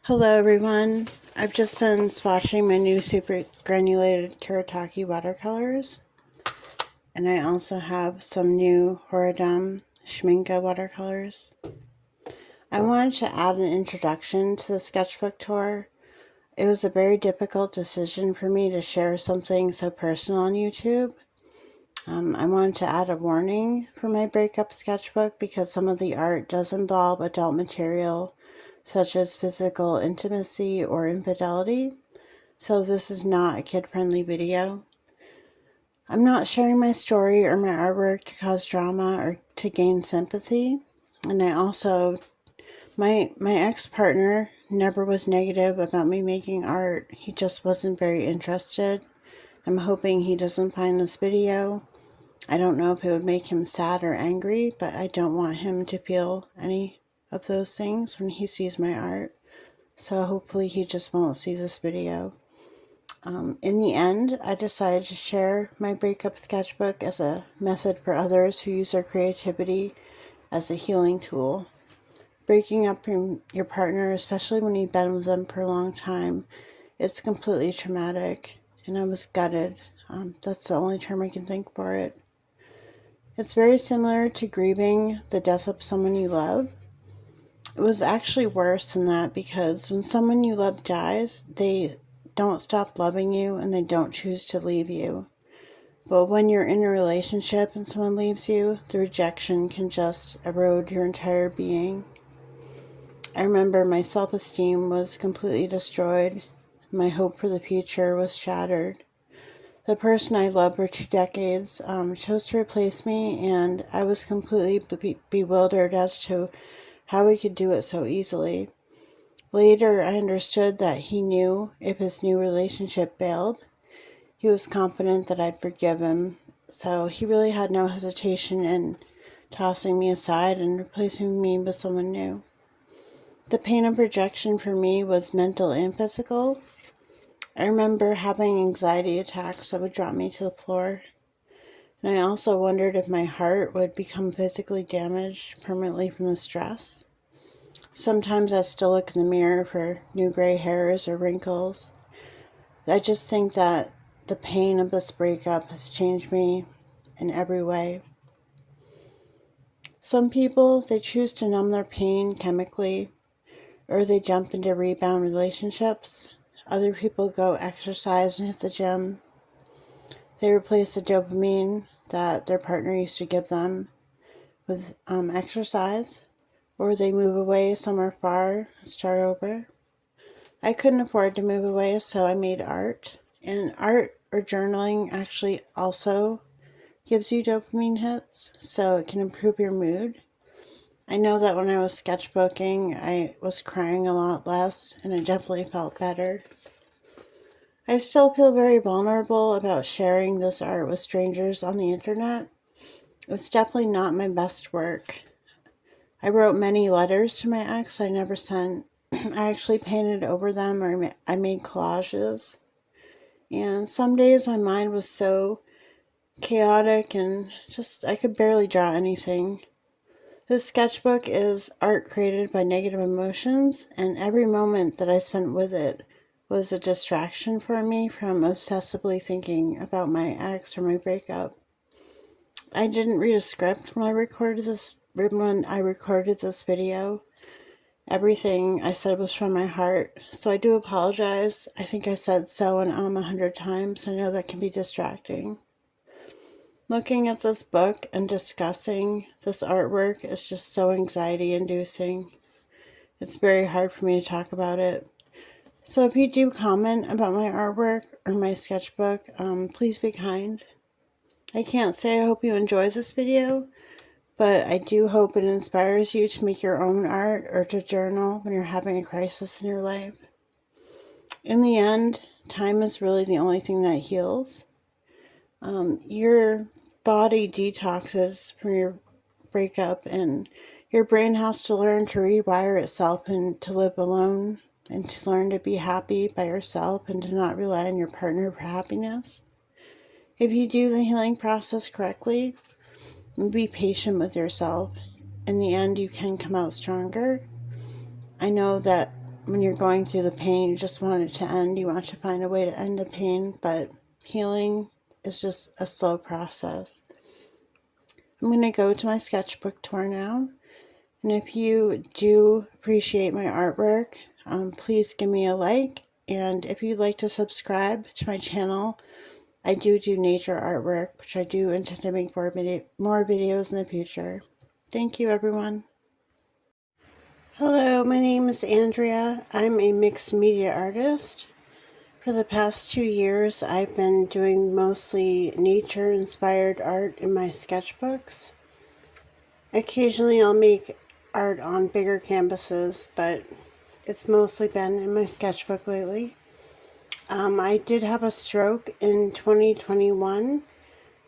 Hello everyone. I've just been swatching my new super granulated Kuretake watercolors, and I also have some new Horadam Schminke watercolors. I wanted to add an introduction to the sketchbook tour. It was a very difficult decision for me to share something so personal on YouTube. I wanted to add a warning for my breakup sketchbook because some of the art does involve adult material, such as physical intimacy or infidelity. So this is not a kid-friendly video. I'm not sharing my story or my artwork to cause drama or to gain sympathy. And my ex-partner never was negative about me making art. He just wasn't very interested. I'm hoping he doesn't find this video. I don't know if it would make him sad or angry, but I don't want him to feel any of those things when he sees my art. So hopefully he just won't see this video. In the end, I decided to share my breakup sketchbook as a method for others who use their creativity as a healing tool. Breaking up from your partner, especially when you've been with them for a long time, it's completely traumatic, and I was gutted. That's the only term I can think for it. It's very similar to grieving the death of someone you love. It was actually worse than that because when someone you love dies, they don't stop loving you and they don't choose to leave you. But when you're in a relationship and someone leaves you, the rejection can just erode your entire being. I remember my self-esteem was completely destroyed. My hope for the future was shattered. The person I loved for 2 decades chose to replace me, and I was completely bewildered as to how he could do it so easily. Later, I understood that he knew if his new relationship failed, he was confident that I'd forgive him, so he really had no hesitation in tossing me aside and replacing me with someone new. The pain of rejection for me was mental and physical. I remember having anxiety attacks that would drop me to the floor. And I also wondered if my heart would become physically damaged permanently from the stress. Sometimes I still look in the mirror for new gray hairs or wrinkles. I just think that the pain of this breakup has changed me in every way. Some people, they choose to numb their pain chemically, or they jump into rebound relationships. Other people go exercise and hit the gym. They replace the dopamine that their partner used to give them with exercise, or they move away somewhere far and start over. I couldn't afford to move away, so I made art. And art or journaling actually also gives you dopamine hits, so it can improve your mood. I know that when I was sketchbooking, I was crying a lot less, and it definitely felt better. I still feel very vulnerable about sharing this art with strangers on the internet. It's definitely not my best work. I wrote many letters to my ex I never sent. I actually painted over them, or I made collages. And some days my mind was so chaotic and just I could barely draw anything. This sketchbook is art created by negative emotions, and every moment that I spent with it was a distraction for me from obsessively thinking about my ex or my breakup. I didn't read a script when I recorded this video. Everything I said was from my heart, so I do apologize. I think I said so and 100 times. I know that can be distracting. Looking at this book and discussing this artwork is just so anxiety-inducing. It's very hard for me to talk about it. So if you do comment about my artwork or my sketchbook, please be kind. I can't say I hope you enjoy this video, but I do hope it inspires you to make your own art or to journal when you're having a crisis in your life. In the end, time is really the only thing that heals. Your body detoxes from your breakup, and your brain has to learn to rewire itself and to live alone and to learn to be happy by yourself and to not rely on your partner for happiness. If you do the healing process correctly and be patient with yourself, in the end you can come out stronger. I know that when you're going through the pain, you just want it to end. You want to find a way to end the pain, but healing is just a slow process. I'm going to go to my sketchbook tour now. And if you do appreciate my artwork, please give me a like. And if you'd like to subscribe to my channel, I do nature artwork, which I do intend to make more videos in the future. Thank you, everyone. Hello, my name is Andrea. I'm a mixed media artist. For the past 2 years, I've been doing mostly nature-inspired art in my sketchbooks. Occasionally, I'll make art on bigger canvases, but it's mostly been in my sketchbook lately. I did have a stroke in 2021,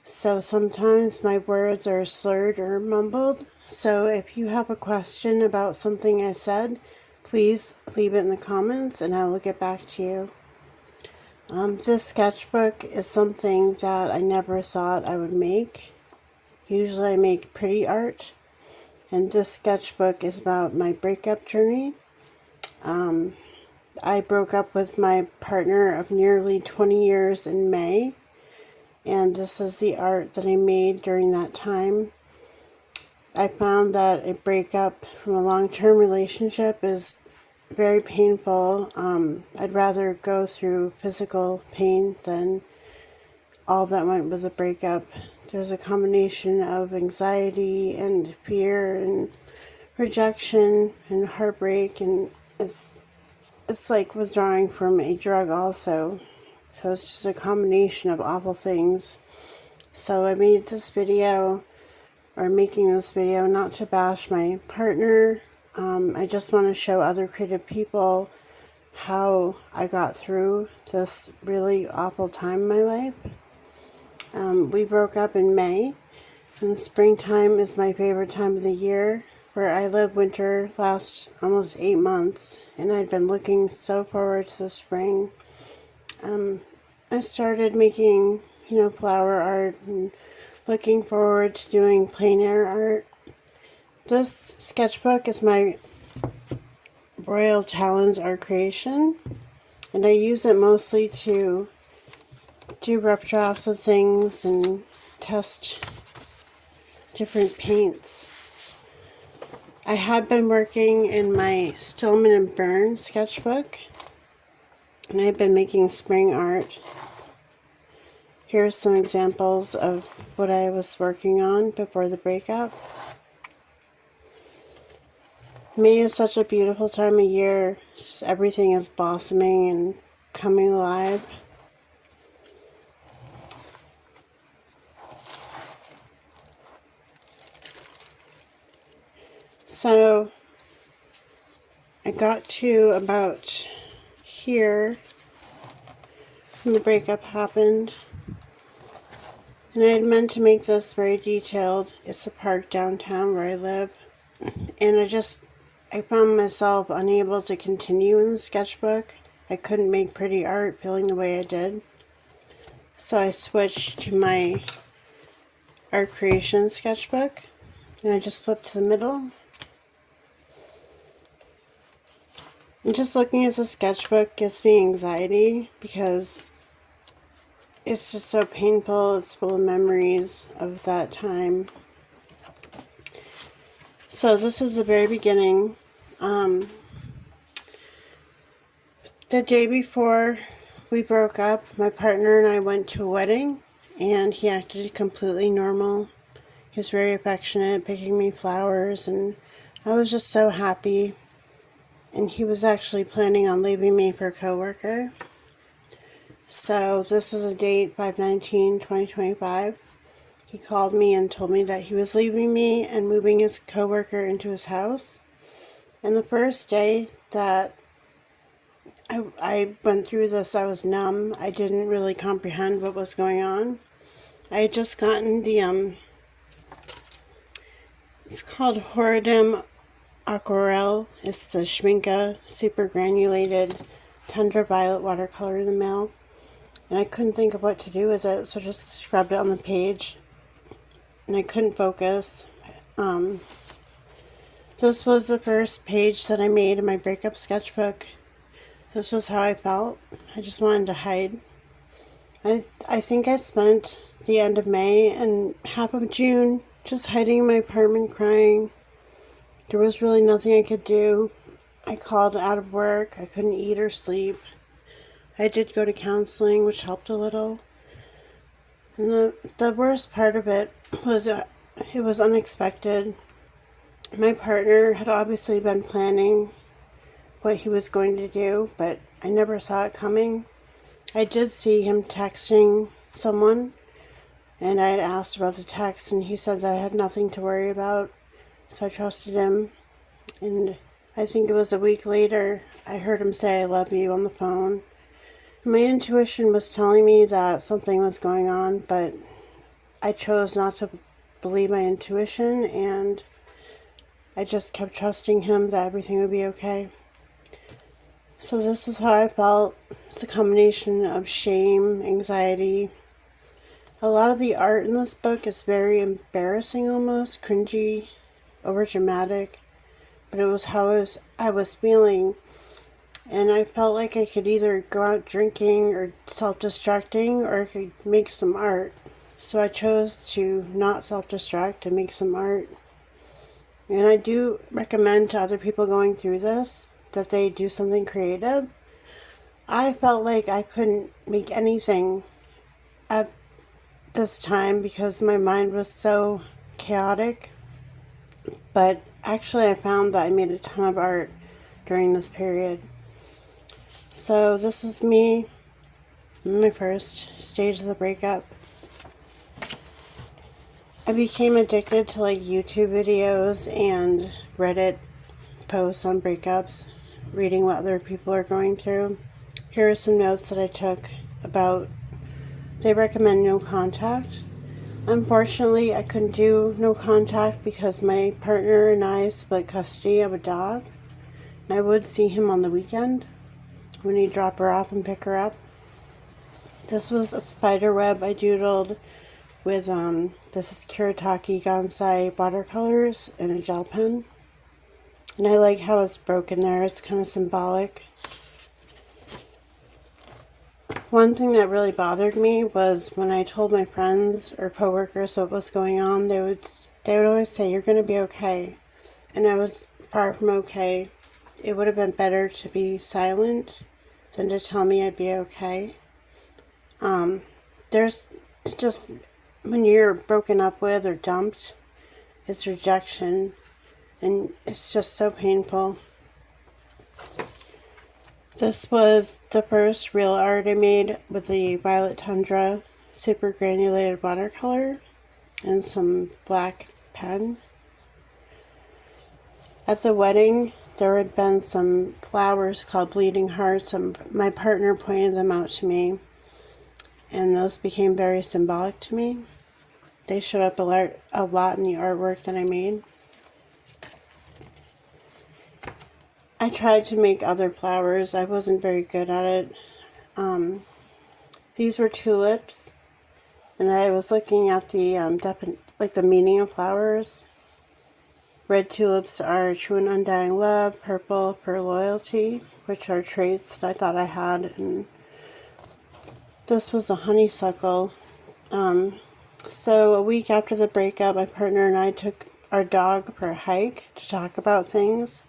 so sometimes my words are slurred or mumbled. So if you have a question about something I said, please leave it in the comments and I will get back to you. This sketchbook is something that I never thought I would make. Usually I make pretty art, and this sketchbook is about my breakup journey. I broke up with my partner of nearly 20 years in May, and this is the art that I made during that time. I found that a breakup from a long-term relationship is very painful. I'd rather go through physical pain than all that went with a breakup. There's a combination of anxiety and fear and rejection and heartbreak, and it's like withdrawing from a drug also. So it's just a combination of awful things. So I made this video, or making this video, not to bash my partner. I just want to show other creative people how I got through this really awful time in my life. We broke up in May, and springtime is my favorite time of the year. Where I live, winter lasts almost 8 months, and I'd been looking so forward to the spring. I started making, flower art and looking forward to doing plein air art. This sketchbook is my Royal Talons art creation, and I use it mostly to do rough drafts of things and test different paints. I have been working in my Stillman and Burn sketchbook, and I've been making spring art. Here's some examples of what I was working on before the breakup. May is such a beautiful time of year. Just everything is blossoming and coming alive. So I got to about here when the breakup happened, and I had meant to make this very detailed. It's a park downtown where I live, and I found myself unable to continue in the sketchbook. I couldn't make pretty art feeling the way I did, so I switched to my art creation sketchbook, and I just flipped to the middle. And just looking at the sketchbook gives me anxiety because it's just so painful. It's full of memories of that time. So this is the very beginning. The day before we broke up, my partner and I went to a wedding, and he acted completely normal. He was very affectionate, picking me flowers, and I was just so happy. And he was actually planning on leaving me for a coworker. So this was a date, 5/19/2025. He called me and told me that he was leaving me and moving his coworker into his house. And the first day that I went through this, I was numb. I didn't really comprehend what was going on. I had just gotten it's called Horadam Aquarelle. It's the Schminke super granulated tundra violet watercolor in the mail, and I couldn't think of what to do with it, so just scrubbed it on the page, and I couldn't focus. This was the first page that I made in my breakup sketchbook. This was how I felt. I just wanted to hide. I think I spent the end of May and half of June just hiding in my apartment crying. There was really nothing I could do. I called out of work. I couldn't eat or sleep. I did go to counseling, which helped a little. And the worst part of it was it was unexpected. My partner had obviously been planning what he was going to do, but I never saw it coming. I did see him texting someone, and I had asked about the text, and he said that I had nothing to worry about, so I trusted him. And I think it was a week later, I heard him say I love you on the phone. My intuition was telling me that something was going on, but I chose not to believe my intuition, and I just kept trusting him that everything would be okay. So this was how I felt. It's a combination of shame, anxiety. A lot of the art in this book is very embarrassing almost, cringy, overdramatic, but it was how I was feeling. And I felt like I could either go out drinking or self-destructing, or I could make some art. So I chose to not self-destruct and make some art. And I do recommend to other people going through this that they do something creative. I felt like I couldn't make anything at this time because my mind was so chaotic. But actually I found that I made a ton of art during this period. So this was me in my first stage of the breakup. I became addicted to like YouTube videos and Reddit posts on breakups, reading what other people are going through. Here are some notes that I took about, they recommend no contact. Unfortunately, I couldn't do no contact because my partner and I split custody of a dog. And I would see him on the weekend when he'd drop her off and pick her up. This was a spider web I doodled with this is Kuretake Gansai watercolors and a gel pen. And I like how it's broken there. It's kind of symbolic. One thing that really bothered me was when I told my friends or coworkers what was going on, they would always say, "You're going to be okay." And I was far from okay. It would have been better to be silent than to tell me I'd be okay. There's just, when you're broken up with or dumped, it's rejection, and it's just so painful. This was the first real art I made with the Violet Tundra super granulated watercolor and some black pen. At the wedding, there had been some flowers called bleeding hearts, and my partner pointed them out to me, and those became very symbolic to me. They showed up a lot in the artwork that I made. I tried to make other flowers. I wasn't very good at it. These were tulips, and I was looking at the the meaning of flowers. Red tulips are true and undying love. Purple for loyalty, which are traits that I thought I had. And this was a honeysuckle. So a week after the breakup, my partner and I took our dog for a hike to talk about things.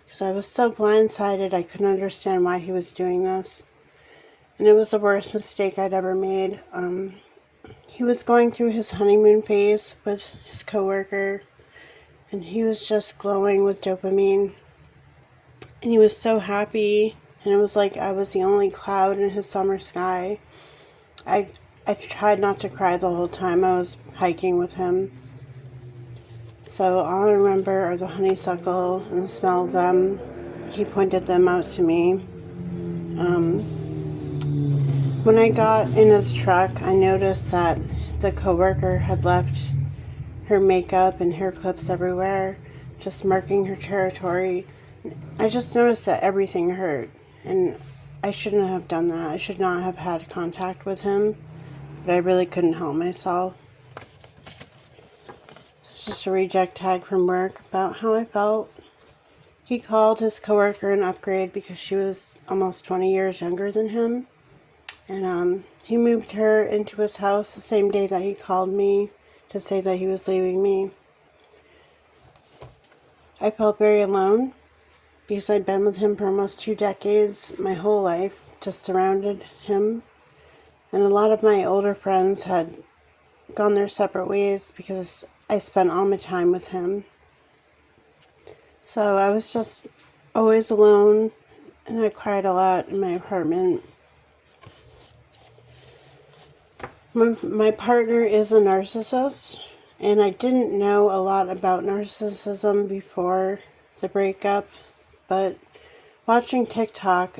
Because I was so blindsided, I couldn't understand why he was doing this. And it was the worst mistake I'd ever made. He was going through his honeymoon phase with his coworker, and he was just glowing with dopamine. And he was so happy, and it was like I was the only cloud in his summer sky. I tried not to cry the whole time I was hiking with him. So all I remember are the honeysuckle and the smell of them. He pointed them out to me. When I got in his truck, I noticed that the coworker had left her makeup and hair clips everywhere, just marking her territory. I just noticed that everything hurt, and I shouldn't have done that. I should not have had contact with him, but I really couldn't help myself. It's just a reject tag from work about how I felt. He called his coworker an upgrade because she was almost 20 years younger than him. And he moved her into his house the same day that he called me to say that he was leaving me. I felt very alone because I'd been with him for almost 2 decades, my whole life, just surrounded him. And a lot of my older friends had gone their separate ways because I spent all my time with him. So I was just always alone, and I cried a lot in my apartment. My partner is a narcissist, and I didn't know a lot about narcissism before the breakup, but watching TikTok,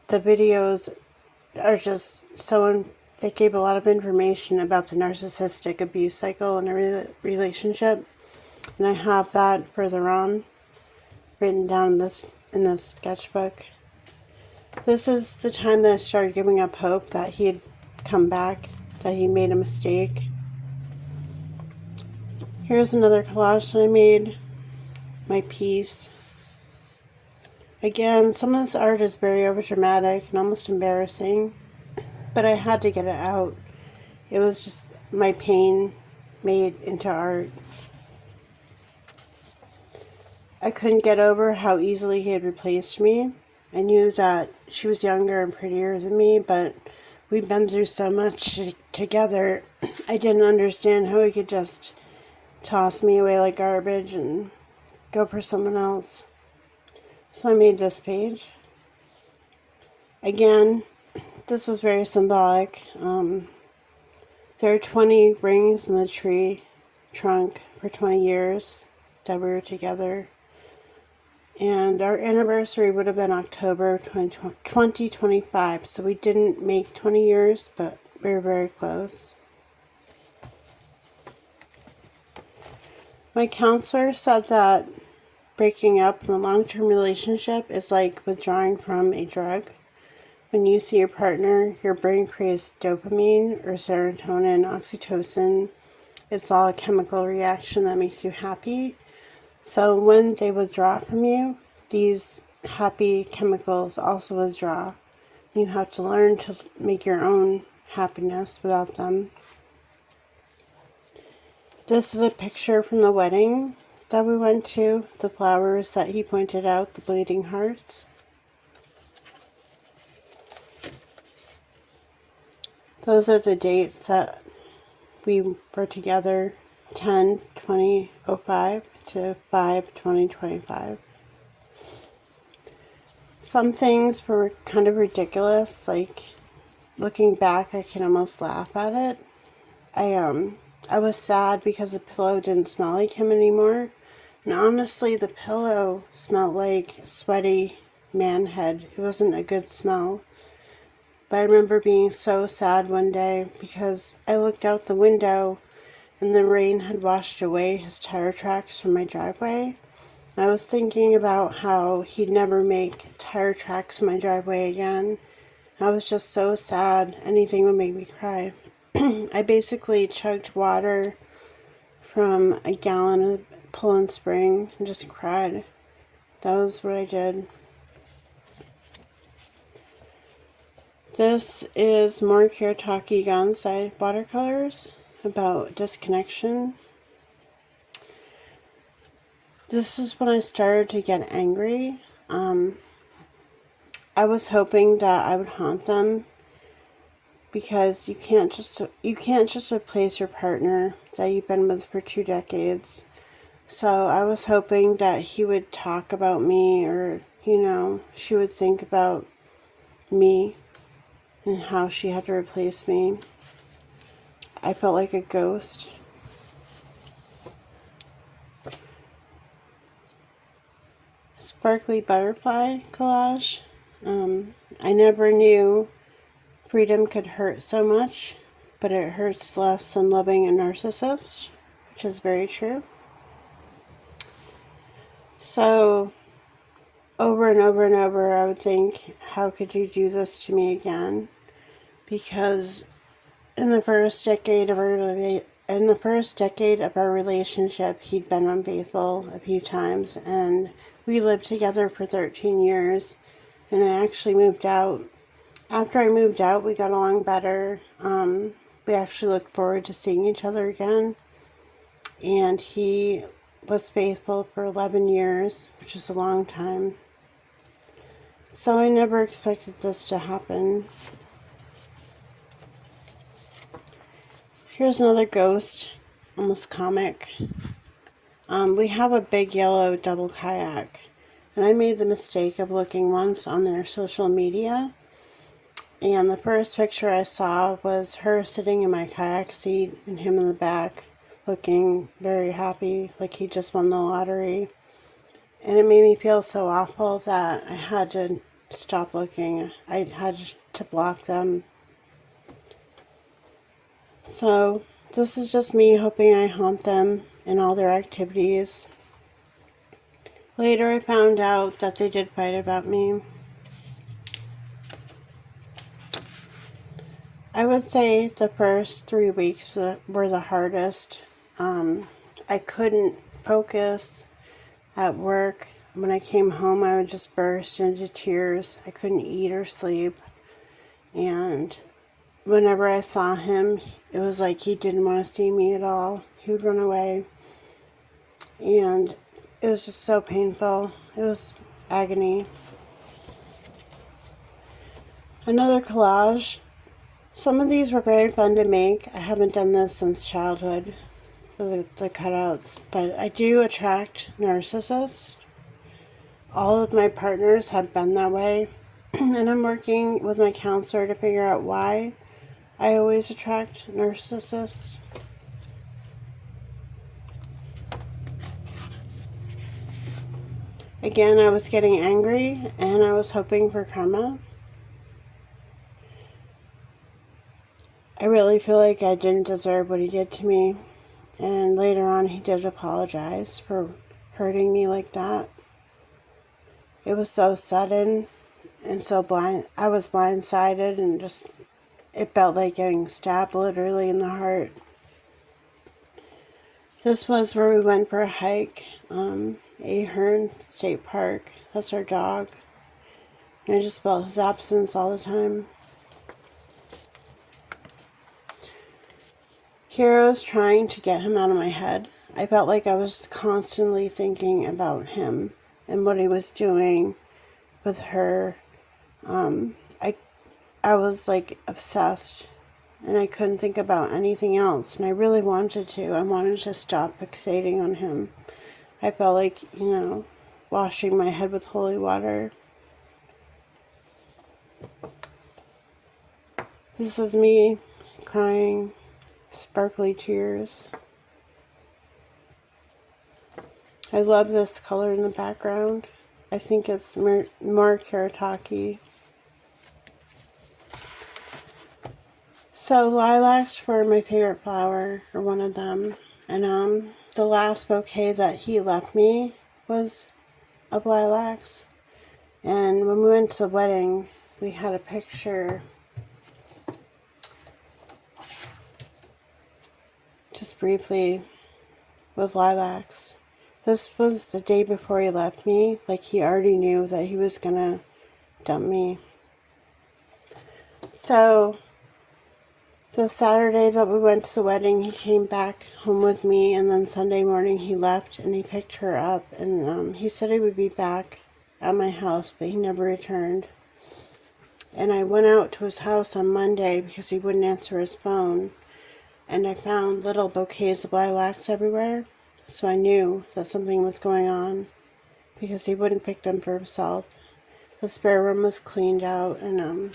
the videos are just they gave a lot of information about the narcissistic abuse cycle in a relationship, and I have that further on written down in this sketchbook. This is the time that I started giving up hope that he'd come back, that he made a mistake. Here's another collage that I made, my piece. Again, some of this art is very overdramatic and almost embarrassing, but I had to get it out. It was just my pain made into art. I couldn't get over how easily he had replaced me. I knew that she was younger and prettier than me, but we'd been through so much together. I didn't understand how he could just toss me away like garbage and go for someone else. So I made this page. Again, this was very symbolic. There are 20 rings in the tree trunk for 20 years that we were together. And our anniversary would have been October 2025, so we didn't make 20 years, but we were very close. My counselor said that breaking up in a long-term relationship is like withdrawing from a drug. When you see your partner, your brain creates dopamine or serotonin, oxytocin. It's all a chemical reaction that makes you happy. So when they withdraw from you, these happy chemicals also withdraw. You have to learn to make your own happiness without them. This is a picture from the wedding that we went to, the flowers that he pointed out, the bleeding hearts. Those are the dates that we were together, 10/20/05 to 5/20/25. Some things were kind of ridiculous, like looking back I can almost laugh at it. I was sad because the pillow didn't smell like him anymore, and honestly the pillow smelled like sweaty man head. It wasn't a good smell. But I remember being so sad one day because I looked out the window and the rain had washed away his tire tracks from my driveway. I was thinking about how he'd never make tire tracks in my driveway again. I was just so sad. Anything would make me cry. I basically chugged water from a gallon of Poland Spring and just cried. That was what I did. This is more Kuretake Gansai watercolors about disconnection. This is when I started to get angry. I was hoping that I would haunt them because you can't just replace your partner that you've been with for 2 decades. So I was hoping that he would talk about me, or she would think about me and how she had to replace me. I felt like a ghost. Sparkly butterfly collage. I never knew freedom could hurt so much, but it hurts less than loving a narcissist, which is very true. So, over and over and over, I would think, how could you do this to me again? Because in the first decade of our in the first decade of our relationship, he'd been unfaithful a few times, and we lived together for 13 years, and I actually moved out. After I moved out, we got along better. We actually looked forward to seeing each other again, and he was faithful for 11 years, which is a long time. So I never expected this to happen. Here's another ghost, almost comic. We have a big yellow double kayak, and I made the mistake of looking once on their social media, and the first picture I saw was her sitting in my kayak seat and him in the back looking very happy, like he just won the lottery. And it made me feel so awful that I had to stop looking. I had to block them. So this is just me hoping I haunt them in all their activities. Later I found out that they did fight about me. I would say the first 3 weeks were the hardest. I couldn't focus at work. When I came home, I would just burst into tears. I couldn't eat or sleep. And whenever I saw him, it was like he didn't want to see me at all. He would run away. And it was just so painful. It was agony. Another collage. Some of these were very fun to make. I haven't done this since childhood, the cutouts, but I do attract narcissists. All of my partners have been that way, and I'm working with my counselor to figure out why I always attract narcissists. Again, I was getting angry, and I was hoping for karma. I really feel like I didn't deserve what he did to me, and later on he did apologize for hurting me like that. It was so sudden and so blind. I was blindsided, and it felt like getting stabbed literally in the heart. This was where we went for a hike, Ahern State Park. That's our dog. And I just felt his absence all the time. Here I was trying to get him out of my head. I felt like I was constantly thinking about him and what he was doing with her. I was like obsessed, and I couldn't think about anything else, and I really wanted to. I wanted to stop fixating on him. I felt like, washing my head with holy water. This is me crying, sparkly tears. I love this color in the background. I think it's more Karataki. So lilacs were my favorite flower, or one of them. And the last bouquet that he left me was of lilacs. And when we went to the wedding, we had a picture just briefly with lilacs. This was the day before he left me. Like, he already knew that he was gonna dump me. So the Saturday that we went to the wedding, he came back home with me, and then Sunday morning he left and he picked her up, and he said he would be back at my house, but he never returned. And I went out to his house on Monday because he wouldn't answer his phone, and I found little bouquets of lilacs everywhere. So I knew that something was going on because he wouldn't pick them for himself. The spare room was cleaned out, and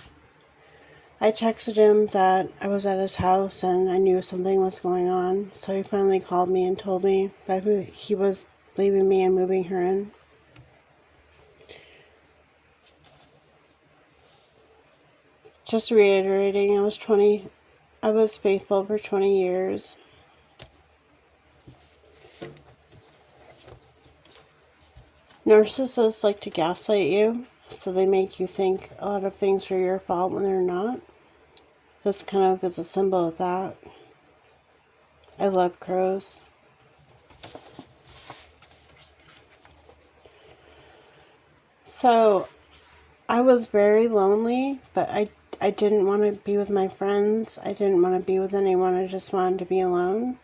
I texted him that I was at his house and I knew something was going on. So he finally called me and told me that he was leaving me and moving her in. Just reiterating, I was faithful for 20 years. Narcissists like to gaslight you, so they make you think a lot of things are your fault when they're not. This kind of is a symbol of that. I love crows. So I was very lonely, but I didn't want to be with my friends. I didn't want to be with anyone. I just wanted to be alone.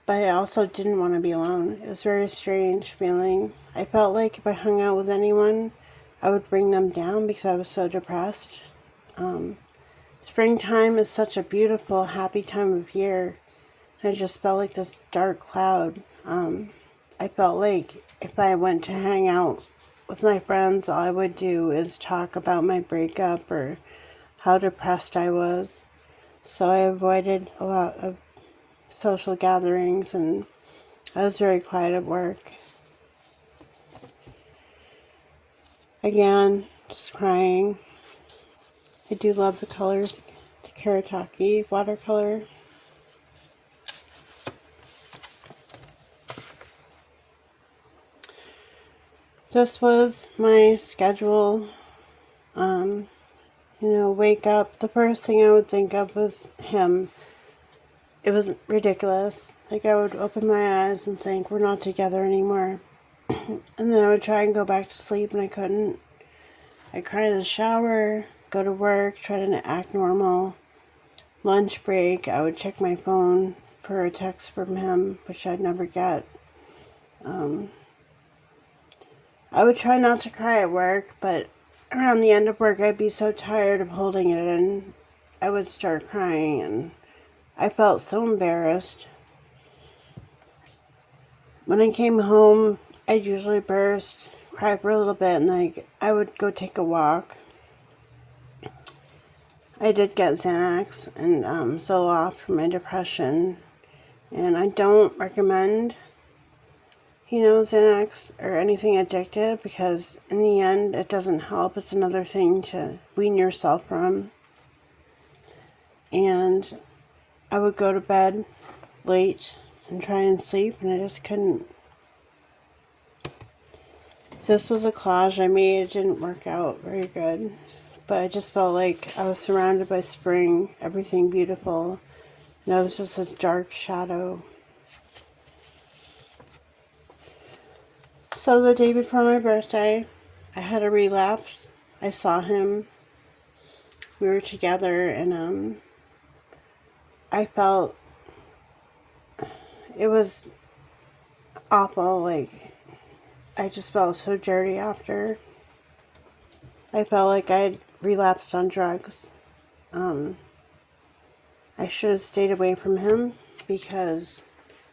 But I also didn't want to be alone. It was a very strange feeling. I felt like if I hung out with anyone, I would bring them down because I was so depressed. Springtime is such a beautiful, happy time of year. And I just felt like this dark cloud. I felt like if I went to hang out with my friends, all I would do is talk about my breakup or how depressed I was. So I avoided a lot of social gatherings, and I was very quiet at work. Again, just crying. I do love the colors, the Karataki watercolor. This was my schedule. Wake up. The first thing I would think of was him. It was ridiculous. Like, I would open my eyes and think, we're not together anymore. And then I would try and go back to sleep, and I couldn't. I'd cry in the shower, go to work, try to act normal. Lunch break, I would check my phone for a text from him, which I'd never get. I would try not to cry at work, but around the end of work, I'd be so tired of holding it in, I would start crying, and I felt so embarrassed. When I came home, I'd usually burst, cry for a little bit, and I would go take a walk. I did get Xanax and Zoloft for my depression, and I don't recommend, Xanax or anything addictive, because in the end, it doesn't help. It's another thing to wean yourself from. And I would go to bed late and try and sleep, and I just couldn't. This was a collage I made. It didn't work out very good, but I just felt like I was surrounded by spring, everything beautiful, and I was just this dark shadow. So the day before my birthday, I had a relapse. I saw him. We were together, and I felt it was awful. Like, I just felt so dirty after. I felt like I'd relapsed on drugs. I should have stayed away from him, because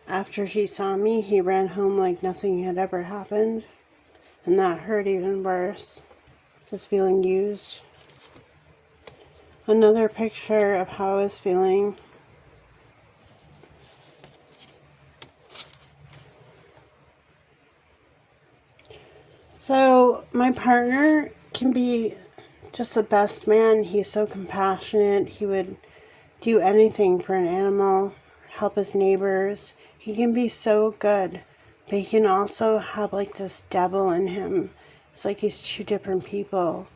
after he saw me, he ran home like nothing had ever happened. And that hurt even worse, just feeling used. Another picture of how I was feeling. So my partner can be just the best man. He's so compassionate. He would do anything for an animal, help his neighbors. He can be so good, but he can also have like this devil in him. It's like he's two different people.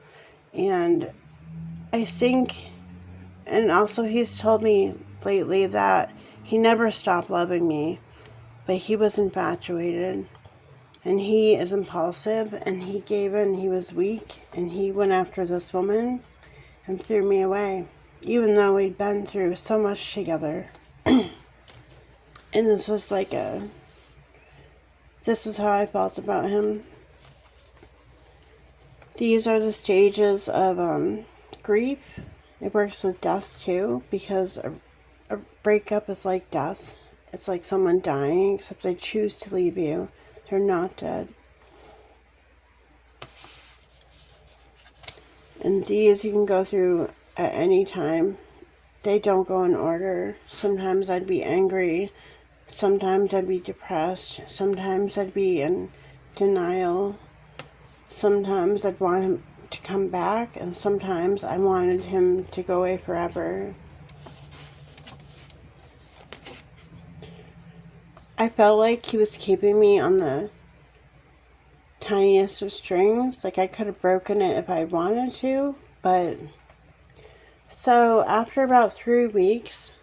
And I think, and also he's told me lately that he never stopped loving me, but he was infatuated. And he is impulsive, and he gave in, he was weak, and he went after this woman and threw me away, even though we'd been through so much together. And this was how I felt about him. These are the stages of grief. It works with death too, because a breakup is like death. It's like someone dying, except they choose to leave you. They're not dead. And these you can go through at any time. They don't go in order. Sometimes I'd be angry. Sometimes I'd be depressed. Sometimes I'd be in denial. Sometimes I'd want him to come back, and sometimes I wanted him to go away forever. I felt like he was keeping me on the tiniest of strings. Like, I could have broken it if I wanted to, but so after about 3 weeks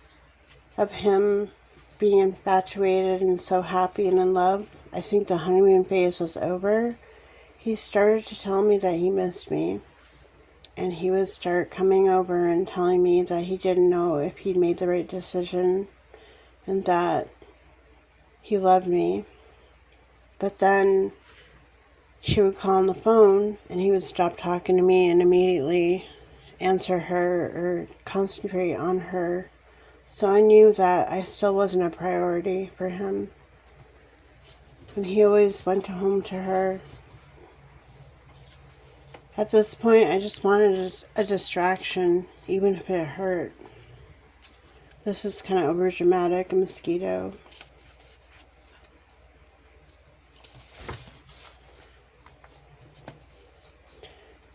of him being infatuated and so happy and in love, I think the honeymoon phase was over, he started to tell me that he missed me. And he would start coming over and telling me that he didn't know if he'd made the right decision and that he loved me. But then she would call on the phone and he would stop talking to me and immediately answer her or concentrate on her. So I knew that I still wasn't a priority for him. And he always went home to her. At this point, I just wanted a distraction, even if it hurt. This is kind of over dramatic, a mosquito.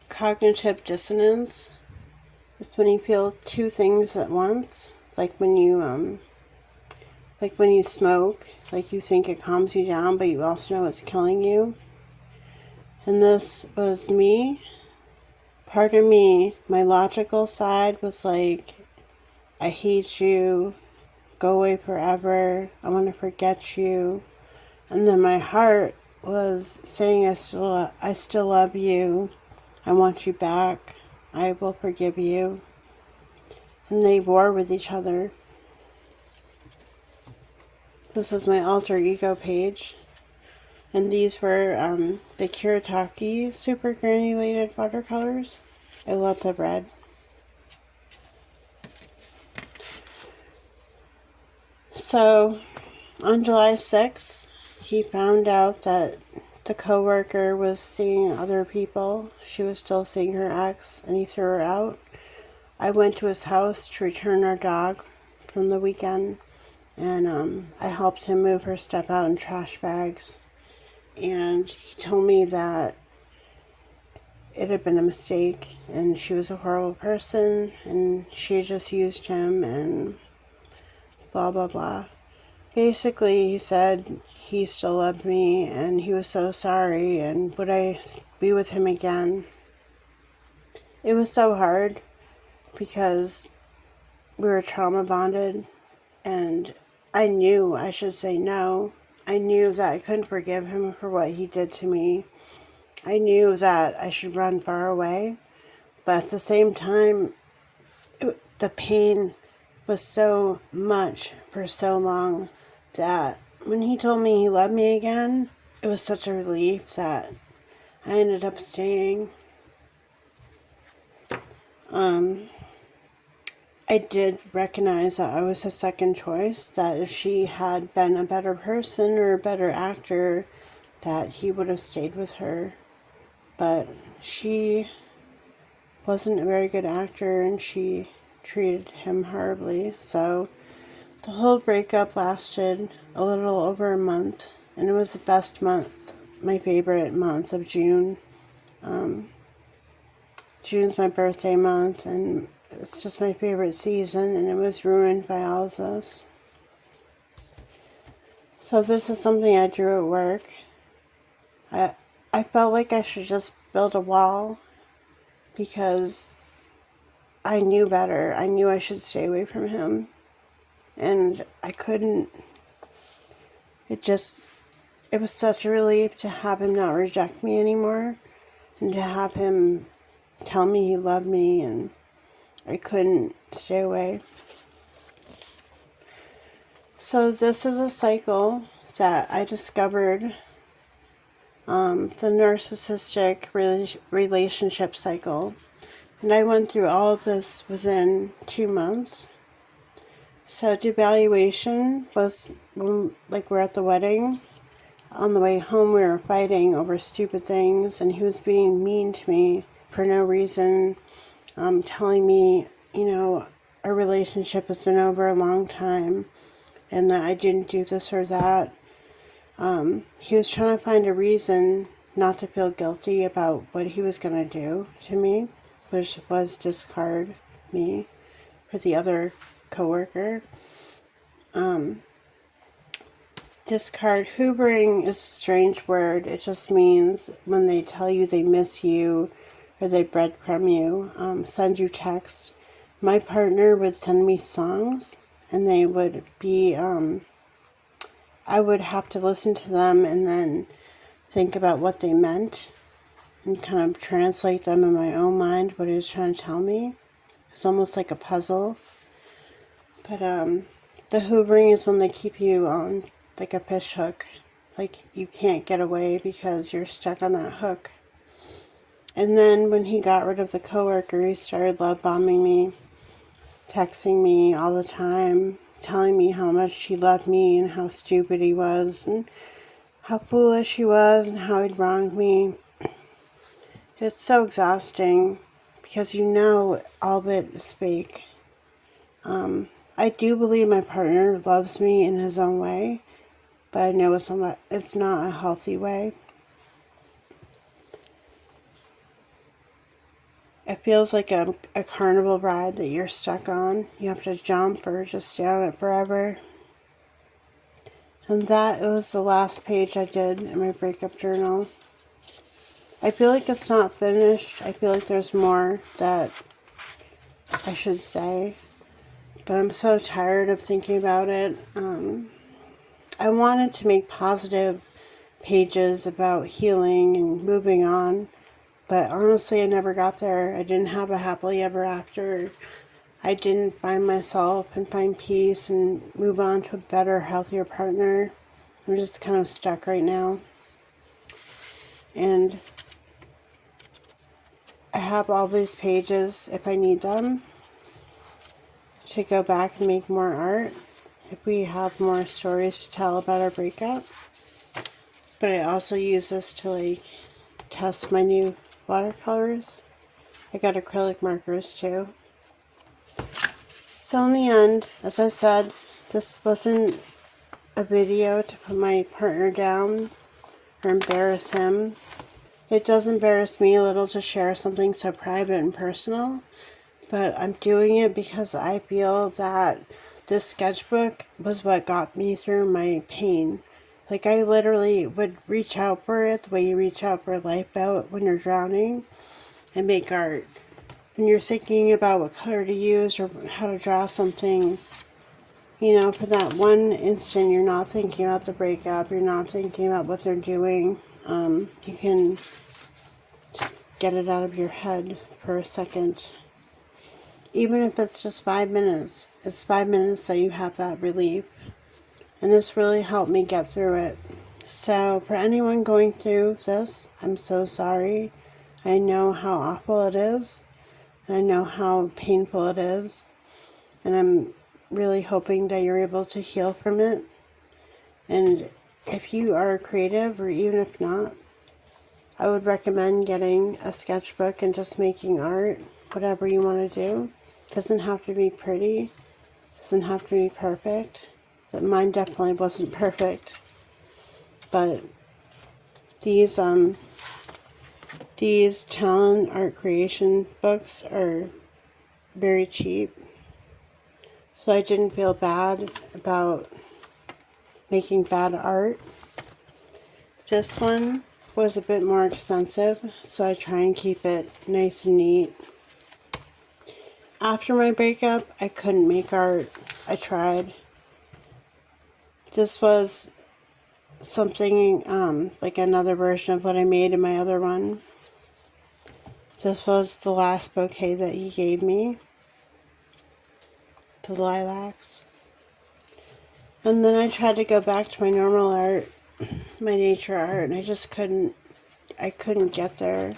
Cognitive dissonance. It's when you feel two things at once, like when you smoke, like you think it calms you down, but you also know it's killing you. And this was me. Part of me, my logical side was like, I hate you, go away forever, I want to forget you. And then my heart was saying, I still love you, I want you back, I will forgive you. And they war with each other. This is my alter ego page. And these were the Kuretake super granulated watercolors. I love the red. So, on July 6th, he found out that the coworker was seeing other people. She was still seeing her ex, and he threw her out. I went to his house to return our dog from the weekend, and I helped him move her stuff out in trash bags. And he told me that it had been a mistake, and she was a horrible person, and she just used him, and blah, blah, blah. Basically, he said he still loved me, and he was so sorry, and would I be with him again? It was so hard, because we were trauma bonded, and I knew I should say no. I knew that I couldn't forgive him for what he did to me. I knew that I should run far away, but at the same time, the pain was so much for so long that when he told me he loved me again, it was such a relief that I ended up staying. I did recognize that I was a second choice, that if she had been a better person or a better actor, that he would have stayed with her. But she wasn't a very good actor, and she treated him horribly. So the whole breakup lasted a little over a month, and it was the best month, my favorite month of June. June's my birthday month, and it's just my favorite season, and it was ruined by all of this. So this is something I drew at work. I felt like I should just build a wall because I knew better. I knew I should stay away from him, and I couldn't. It was such a relief to have him not reject me anymore, and to have him tell me he loved me, and I couldn't stay away. So this is a cycle that I discovered, the narcissistic relationship cycle. And I went through all of this within 2 months. So devaluation was when, like, we're at the wedding. On the way home, we were fighting over stupid things, and he was being mean to me for no reason, telling me, our relationship has been over a long time, and that I didn't do this or that. He was trying to find a reason not to feel guilty about what he was going to do to me, which was discard me for the other coworker. Discard, hoovering is a strange word. It just means when they tell you they miss you or they breadcrumb you, send you text. My partner would send me songs, and they would be I would have to listen to them and then think about what they meant and kind of translate them in my own mind, what he was trying to tell me. It's almost like a puzzle. But the hoovering is when they keep you on like a fish hook. Like you can't get away because you're stuck on that hook. And then when he got rid of the coworker, he started love bombing me, texting me all the time, telling me how much he loved me and how stupid he was and how foolish he was and how he'd wronged me. It's so exhausting because you know all of it is fake. I do believe my partner loves me in his own way, but I know it's not a healthy way. It feels like a carnival ride that you're stuck on. You have to jump or just stay on it forever. And that was the last page I did in my breakup journal. I feel like it's not finished. I feel like there's more that I should say. But I'm so tired of thinking about it. I wanted to make positive pages about healing and moving on. But honestly, I never got there. I didn't have a happily ever after. I didn't find myself and find peace and move on to a better, healthier partner. I'm just kind of stuck right now. And I have all these pages if I need them to go back and make more art. If we have more stories to tell about our breakup. But I also use this to test my new watercolors. I got acrylic markers too. So in the end, as I said, this wasn't a video to put my partner down or embarrass him. It does embarrass me a little to share something so private and personal, but I'm doing it because I feel that this sketchbook was what got me through my pain. Like I literally would reach out for it the way you reach out for a lifeboat when you're drowning and make art. When you're thinking about what color to use or how to draw something, for that one instant you're not thinking about the breakup, you're not thinking about what they're doing, you can just get it out of your head for a second. Even if it's just 5 minutes, it's 5 minutes that you have that relief. And this really helped me get through it. So for anyone going through this, I'm so sorry. I know how awful it is. And I know how painful it is. And I'm really hoping that you're able to heal from it. And if you are creative, or even if not, I would recommend getting a sketchbook and just making art, whatever you want to do. It doesn't have to be pretty. It doesn't have to be perfect. Mine definitely wasn't perfect. But these talent art creation books are very cheap. So I didn't feel bad about making bad art. This one was a bit more expensive, so I try and keep it nice and neat. After my breakup, I couldn't make art. I tried. This was something like another version of what I made in my other one. This was the last bouquet that he gave me. The lilacs. And then I tried to go back to my normal art, my nature art, and I just couldn't get there.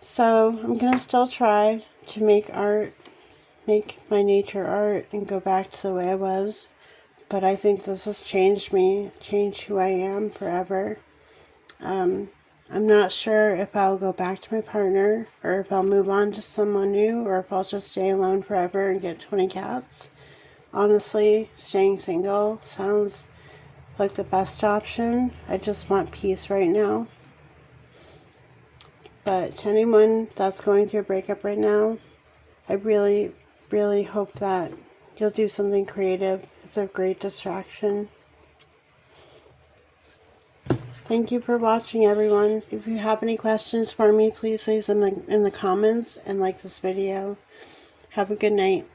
So I'm going to still try to make my nature art and go back to the way I was. But I think this has changed me, changed who I am forever. I'm not sure if I'll go back to my partner or if I'll move on to someone new or if I'll just stay alone forever and get 20 cats. Honestly, staying single sounds like the best option. I just want peace right now. But to anyone that's going through a breakup right now, I really, really hope that you'll do something creative. It's a great distraction. Thank you for watching, everyone. If you have any questions for me, please leave them in the comments and like this video. Have a good night.